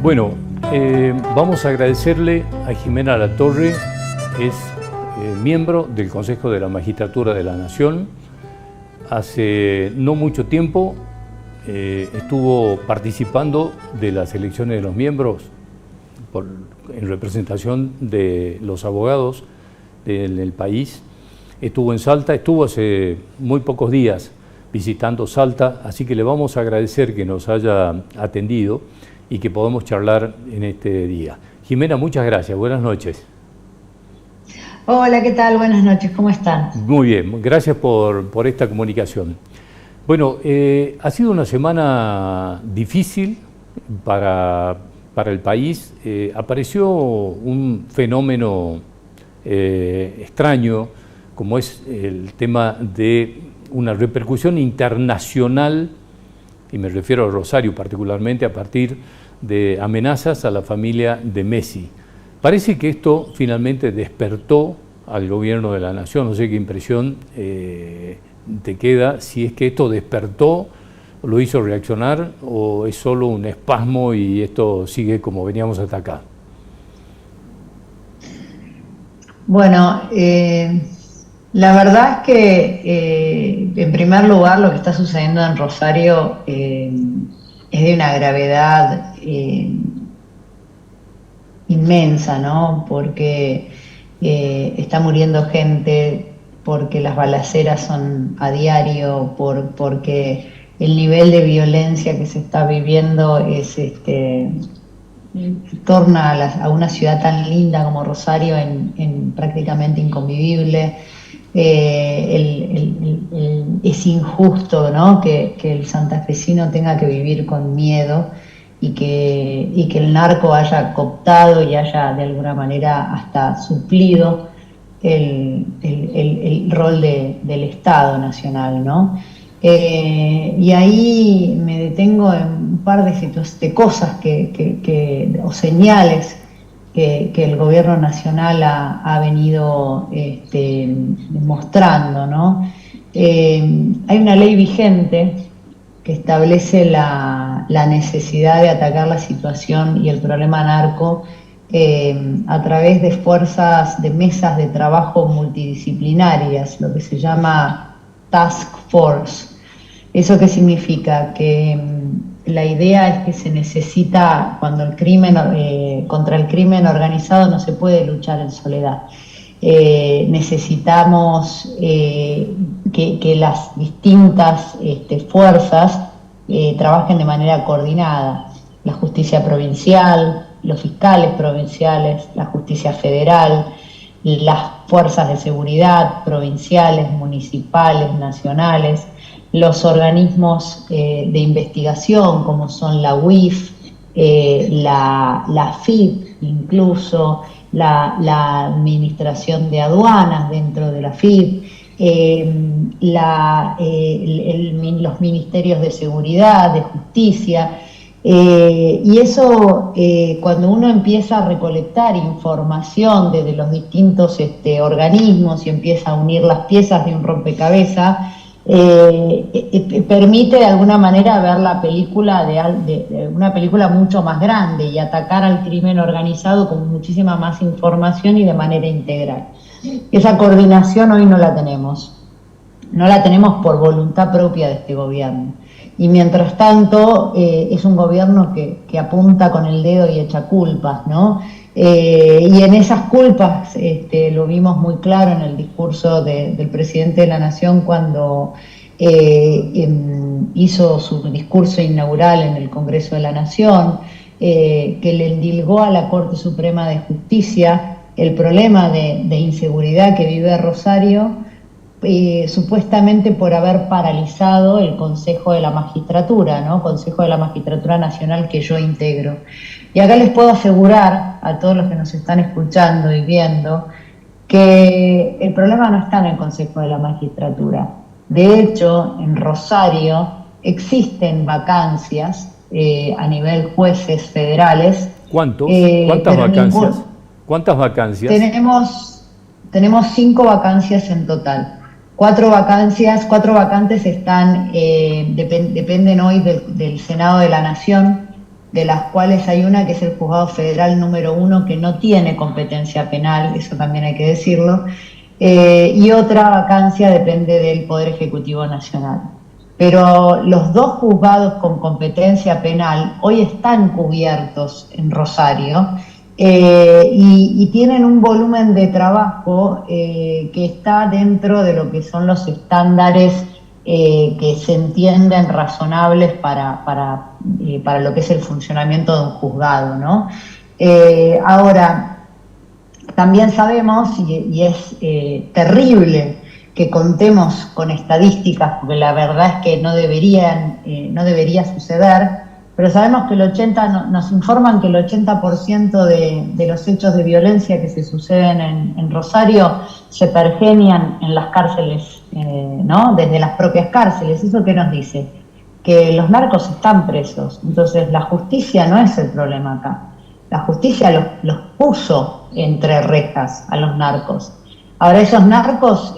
Bueno, vamos a agradecerle a Jimena Latorre, es miembro del Consejo de la Magistratura de la Nación. Hace no mucho tiempo estuvo participando de las elecciones de los miembros en representación de los abogados del país. Estuvo en Salta, estuvo hace muy pocos días visitando Salta, así que le vamos a agradecer que nos haya atendido y que podamos charlar en este día. Jimena, muchas gracias, buenas noches. Hola, ¿qué tal? Buenas noches, ¿cómo están? Muy bien, gracias por esta comunicación. Bueno, ha sido una semana difícil para el país. Apareció un fenómeno extraño, como es el tema de una repercusión internacional, y me refiero a Rosario particularmente, a partir de amenazas a la familia de Messi. Parece que esto finalmente despertó al gobierno de la nación. No sé qué impresión te queda, si es que esto despertó, lo hizo reaccionar, o es solo un espasmo y esto sigue como veníamos hasta acá. Bueno, la verdad es que en primer lugar lo que está sucediendo en Rosario es de una gravedad inmensa, ¿no? Porque está muriendo gente, porque las balaceras son a diario, porque el nivel de violencia que se está viviendo es torna a una ciudad tan linda como Rosario en prácticamente inconvivible. Es injusto, ¿no? que el santafesino tenga que vivir con miedo y que el narco haya cooptado y haya de alguna manera hasta suplido el rol del Estado nacional, ¿no? Y ahí me detengo en un par de cosas o señales que el gobierno nacional ha venido demostrando, ¿no? Hay una ley vigente que establece la necesidad de atacar la situación y el problema narco a través de fuerzas, de mesas de trabajo multidisciplinarias, lo que se llama Task Force. ¿Eso qué significa? Que la idea es que se necesita, cuando contra el crimen organizado no se puede luchar en soledad. Necesitamos que las distintas fuerzas trabajen de manera coordinada. La justicia provincial, los fiscales provinciales, la justicia federal, las fuerzas de seguridad provinciales, municipales, nacionales, los organismos de investigación como son la UIF, la FIP, incluso la administración de aduanas dentro de la FIP, los ministerios de seguridad, de justicia, y eso cuando uno empieza a recolectar información desde los distintos organismos y empieza a unir las piezas de un rompecabezas, permite de alguna manera ver la película de una película mucho más grande y atacar al crimen organizado con muchísima más información y de manera integral. Esa coordinación hoy no la tenemos por voluntad propia de este gobierno, y mientras tanto es un gobierno que apunta con el dedo y echa culpas, ¿no? Y en esas culpas lo vimos muy claro en el discurso del presidente de la Nación cuando hizo su discurso inaugural en el Congreso de la Nación, que le endilgó a la Corte Suprema de Justicia el problema de inseguridad que vive Rosario, supuestamente por haber paralizado el Consejo de la Magistratura, ¿no? Consejo de la Magistratura Nacional que yo integro. Y acá les puedo asegurar a todos los que nos están escuchando y viendo que el problema no está en el Consejo de la Magistratura. De hecho, en Rosario existen vacancias a nivel jueces federales. ¿Cuántas vacancias? ¿Cuántas vacancias? Tenemos 5 vacancias en total. 4 vacantes están, dependen hoy del Senado de la Nación. de las cuales hay una que es el Juzgado Federal número 1, que no tiene competencia penal, eso también hay que decirlo, y otra vacancia depende del Poder Ejecutivo Nacional. Pero los dos juzgados con competencia penal hoy están cubiertos en Rosario, y tienen un volumen de trabajo que está dentro de lo que son los estándares que se entienden razonables para lo que es el funcionamiento de un juzgado, ¿no? Ahora, también sabemos, y es terrible que contemos con estadísticas, porque la verdad es que no debería suceder, pero sabemos que nos informan que el 80% de los hechos de violencia que se suceden en Rosario se pergenian en las cárceles, ¿no? Desde las propias cárceles. ¿Eso qué nos dice? Que los narcos están presos. Entonces la justicia no es el problema acá. La justicia los puso entre rejas a los narcos. Ahora esos narcos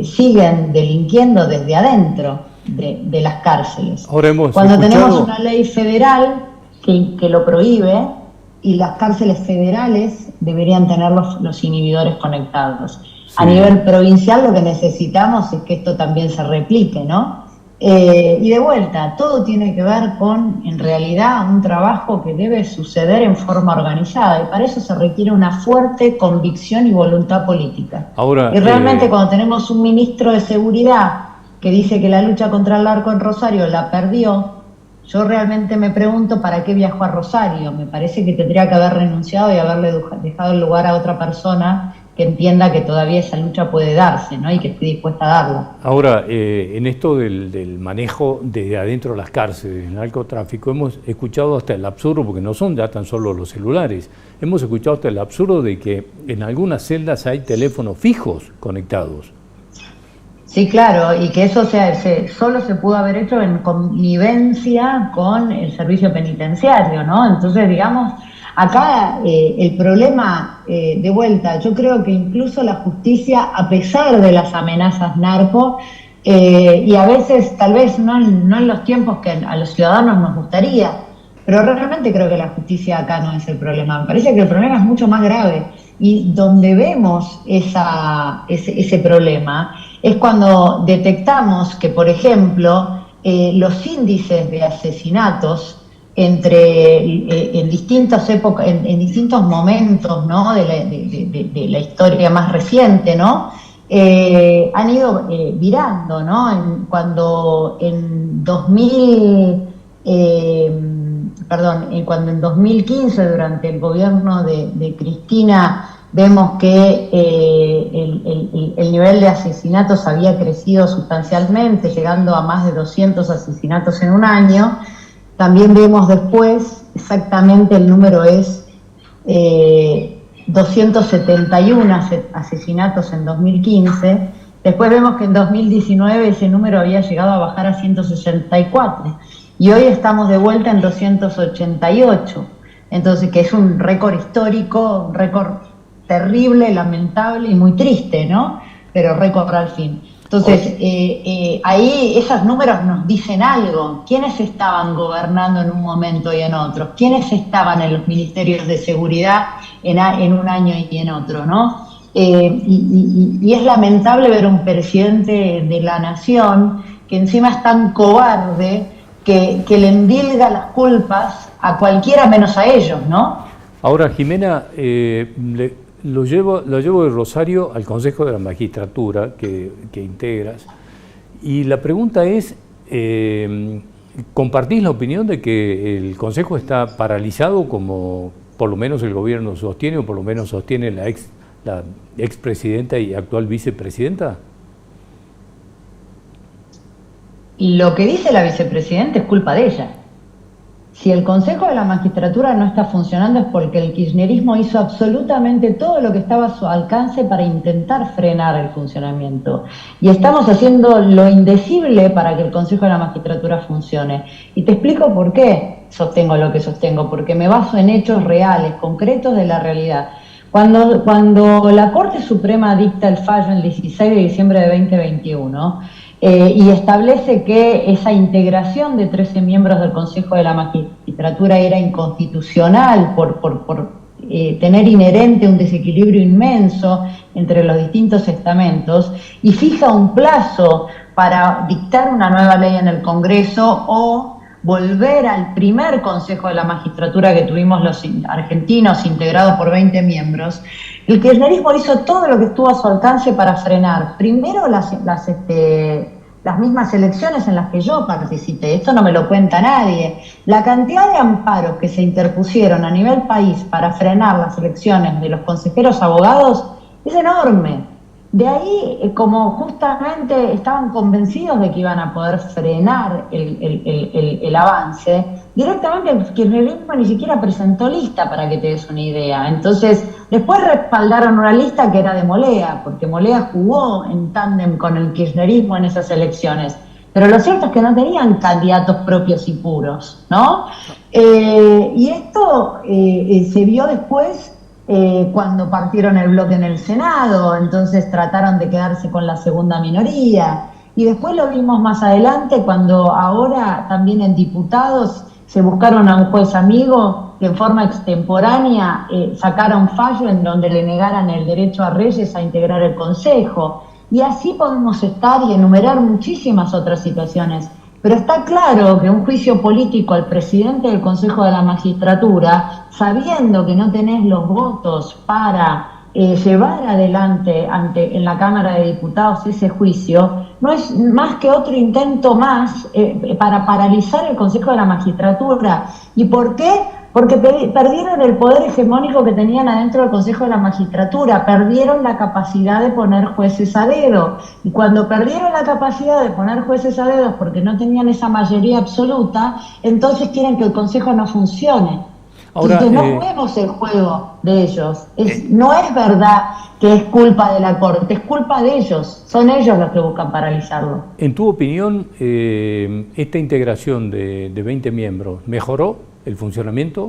siguen delinquiendo desde adentro de las cárceles. Cuando tenemos una ley federal que lo prohíbe, y las cárceles federales deberían tener los inhibidores conectados. Sí. A nivel provincial lo que necesitamos es que esto también se replique, ¿no? Y de vuelta, todo tiene que ver con, en realidad, un trabajo que debe suceder en forma organizada, y para eso se requiere una fuerte convicción y voluntad política. Ahora, y realmente cuando tenemos un ministro de Seguridad que dice que la lucha contra el narco en Rosario la perdió, yo realmente me pregunto para qué viajó a Rosario. Me parece que tendría que haber renunciado y haberle dejado el lugar a otra persona que entienda que todavía esa lucha puede darse, ¿no? Y que esté dispuesta a darla. Ahora, en esto del manejo desde adentro de las cárceles, el narcotráfico, hemos escuchado hasta el absurdo, porque no son ya tan solo los celulares, hemos escuchado hasta el absurdo de que en algunas celdas hay teléfonos fijos conectados. Sí, claro, y que eso solo se pudo haber hecho en connivencia con el servicio penitenciario, ¿no? Entonces, digamos, acá el problema, de vuelta, yo creo que incluso la justicia, a pesar de las amenazas narco, y a veces tal vez no en los tiempos que a los ciudadanos nos gustaría, pero realmente creo que la justicia acá no es el problema. Me parece que el problema es mucho más grave, y donde vemos ese problema es cuando detectamos que, por ejemplo, los índices de asesinatos en distintas épocas, en distintos momentos, ¿no? de la historia más reciente, ¿no? Han ido virando, ¿no? Cuando en 2015, durante el gobierno de Cristina, vemos que el nivel de asesinatos había crecido sustancialmente, llegando a más de 200 asesinatos en un año. También vemos después, exactamente el número es 271 asesinatos en 2015. Después vemos que en 2019 ese número había llegado a bajar a 164. Y hoy estamos de vuelta en 288. Entonces, que es un récord histórico, un récord terrible, lamentable y muy triste, ¿no? Pero récord al fin. Entonces, ahí esos números nos dicen algo. ¿Quiénes estaban gobernando en un momento y en otro? ¿Quiénes estaban en los ministerios de seguridad en un año y en otro, ¿no? Y es lamentable ver un presidente de la nación que encima es tan cobarde que le endilga las culpas a cualquiera menos a ellos, ¿no? Ahora, Jimena, lo llevo de Rosario al Consejo de la Magistratura que integras, y la pregunta es, ¿compartís la opinión de que el Consejo está paralizado, como por lo menos el gobierno sostiene, o por lo menos sostiene la expresidenta y actual vicepresidenta? Lo que dice la vicepresidenta es culpa de ella. Si el Consejo de la Magistratura no está funcionando es porque el kirchnerismo hizo absolutamente todo lo que estaba a su alcance para intentar frenar el funcionamiento. Y estamos haciendo lo indecible para que el Consejo de la Magistratura funcione. Y te explico por qué sostengo lo que sostengo, porque me baso en hechos reales, concretos de la realidad. Cuando la Corte Suprema dicta el fallo el 16 de diciembre de 2021, y establece que esa integración de 13 miembros del Consejo de la magistratura era inconstitucional por tener inherente un desequilibrio inmenso entre los distintos estamentos, y fija un plazo para dictar una nueva ley en el Congreso o volver al primer Consejo de la Magistratura que tuvimos los argentinos, integrados por 20 miembros. El kirchnerismo hizo todo lo que estuvo a su alcance para frenar, primero las mismas elecciones en las que yo participé, esto no me lo cuenta nadie. La cantidad de amparos que se interpusieron a nivel país para frenar las elecciones de los consejeros abogados es enorme. De ahí, como justamente estaban convencidos de que iban a poder frenar el avance, directamente el kirchnerismo ni siquiera presentó lista, para que te des una idea. Entonces, después respaldaron una lista que era de Molea, porque Molea jugó en tándem con el kirchnerismo en esas elecciones. Pero lo cierto es que no tenían candidatos propios y puros, ¿no? Y esto se vio después cuando partieron el bloque en el Senado, entonces trataron de quedarse con la segunda minoría. Y después lo vimos más adelante cuando ahora también en diputados se buscaron a un juez amigo que en forma extemporánea sacara un fallo en donde le negaran el derecho a Reyes a integrar el Consejo. Y así podemos estar y enumerar muchísimas otras situaciones. Pero está claro que un juicio político al presidente del Consejo de la Magistratura, sabiendo que no tenés los votos para llevar adelante en la Cámara de Diputados ese juicio, no es más que otro intento más para paralizar el Consejo de la Magistratura. ¿Y por qué? Porque perdieron el poder hegemónico que tenían adentro del Consejo de la Magistratura, perdieron la capacidad de poner jueces a dedo. Y cuando perdieron la capacidad de poner jueces a dedo porque no tenían esa mayoría absoluta, entonces quieren que el Consejo no funcione. Ahora, entonces no juguemos el juego de ellos. No es verdad que es culpa de la Corte, es culpa de ellos. Son ellos los que buscan paralizarlo. En tu opinión, esta integración de 20 miembros, ¿mejoró el funcionamiento?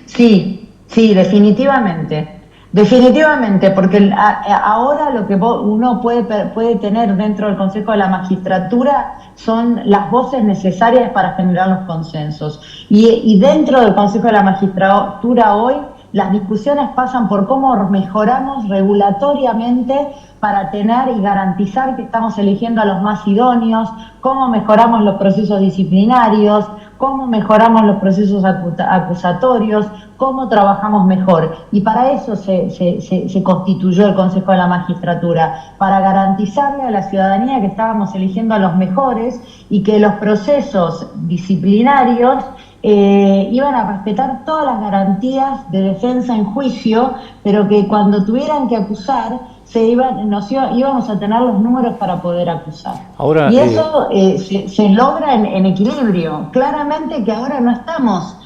Sí, definitivamente. Definitivamente, porque ahora lo que uno puede tener dentro del Consejo de la Magistratura son las voces necesarias para generar los consensos. Y dentro del Consejo de la Magistratura hoy, las discusiones pasan por cómo mejoramos regulatoriamente para tener y garantizar que estamos eligiendo a los más idóneos, cómo mejoramos los procesos disciplinarios, cómo mejoramos los procesos acusatorios, cómo trabajamos mejor. Y para eso se constituyó el Consejo de la Magistratura, para garantizarle a la ciudadanía que estábamos eligiendo a los mejores y que los procesos disciplinarios iban a respetar todas las garantías de defensa en juicio, pero que cuando tuvieran que acusar, íbamos a tener los números para poder acusar. Ahora, y eso se logra en equilibrio. Claramente que ahora no estamos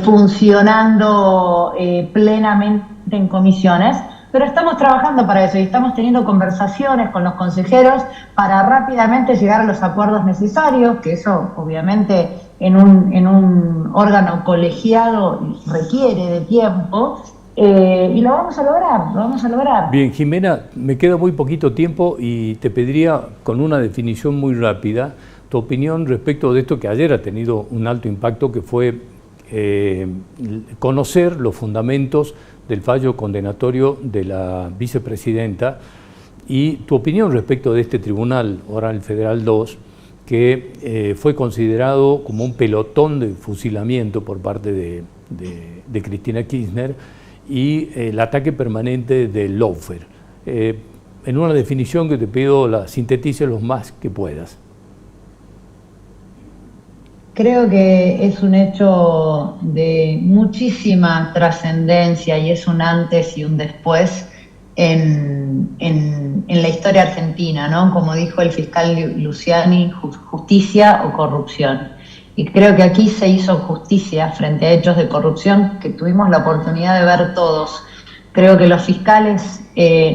funcionando plenamente en comisiones, pero estamos trabajando para eso y estamos teniendo conversaciones con los consejeros para rápidamente llegar a los acuerdos necesarios, que eso obviamente en un órgano colegiado requiere de tiempo. Y lo vamos a lograr, Bien, Jimena, me queda muy poquito tiempo y te pediría, con una definición muy rápida, tu opinión respecto de esto que ayer ha tenido un alto impacto, que fue conocer los fundamentos del fallo condenatorio de la vicepresidenta, y tu opinión respecto de este Tribunal Oral Federal 2, que fue considerado como un pelotón de fusilamiento por parte de Cristina Kirchner, y el ataque permanente del lawfare. En una definición que te pido la sintetices lo más que puedas. Creo que es un hecho de muchísima trascendencia y es un antes y un después en la historia argentina, ¿no? Como dijo el fiscal Luciani, justicia o corrupción. Y creo que aquí se hizo justicia frente a hechos de corrupción que tuvimos la oportunidad de ver todos. Creo que los fiscales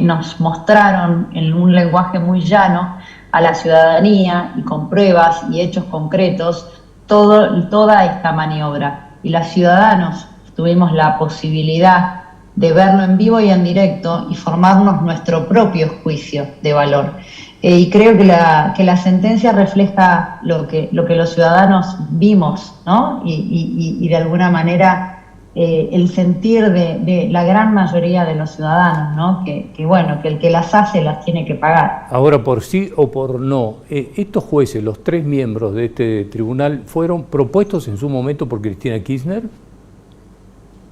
nos mostraron en un lenguaje muy llano a la ciudadanía y con pruebas y hechos concretos toda esta maniobra. Y los ciudadanos tuvimos la posibilidad de verlo en vivo y en directo y formarnos nuestro propio juicio de valor. Y creo que la sentencia refleja lo que los ciudadanos vimos, ¿no? Y de alguna manera el sentir de la gran mayoría de los ciudadanos, ¿no? Bueno, que el que las hace las tiene que pagar. Ahora, por sí o por no, estos jueces, los 3 miembros de este tribunal, ¿fueron propuestos en su momento por Cristina Kirchner?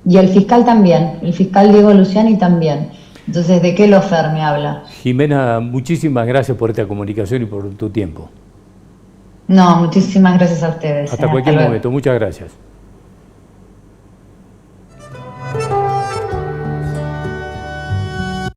Y el fiscal también, el fiscal Diego Luciani también. Entonces, ¿de qué lawfare me habla? Jimena, muchísimas gracias por esta comunicación y por tu tiempo. No, muchísimas gracias a ustedes. Hasta cualquier momento, muchas gracias.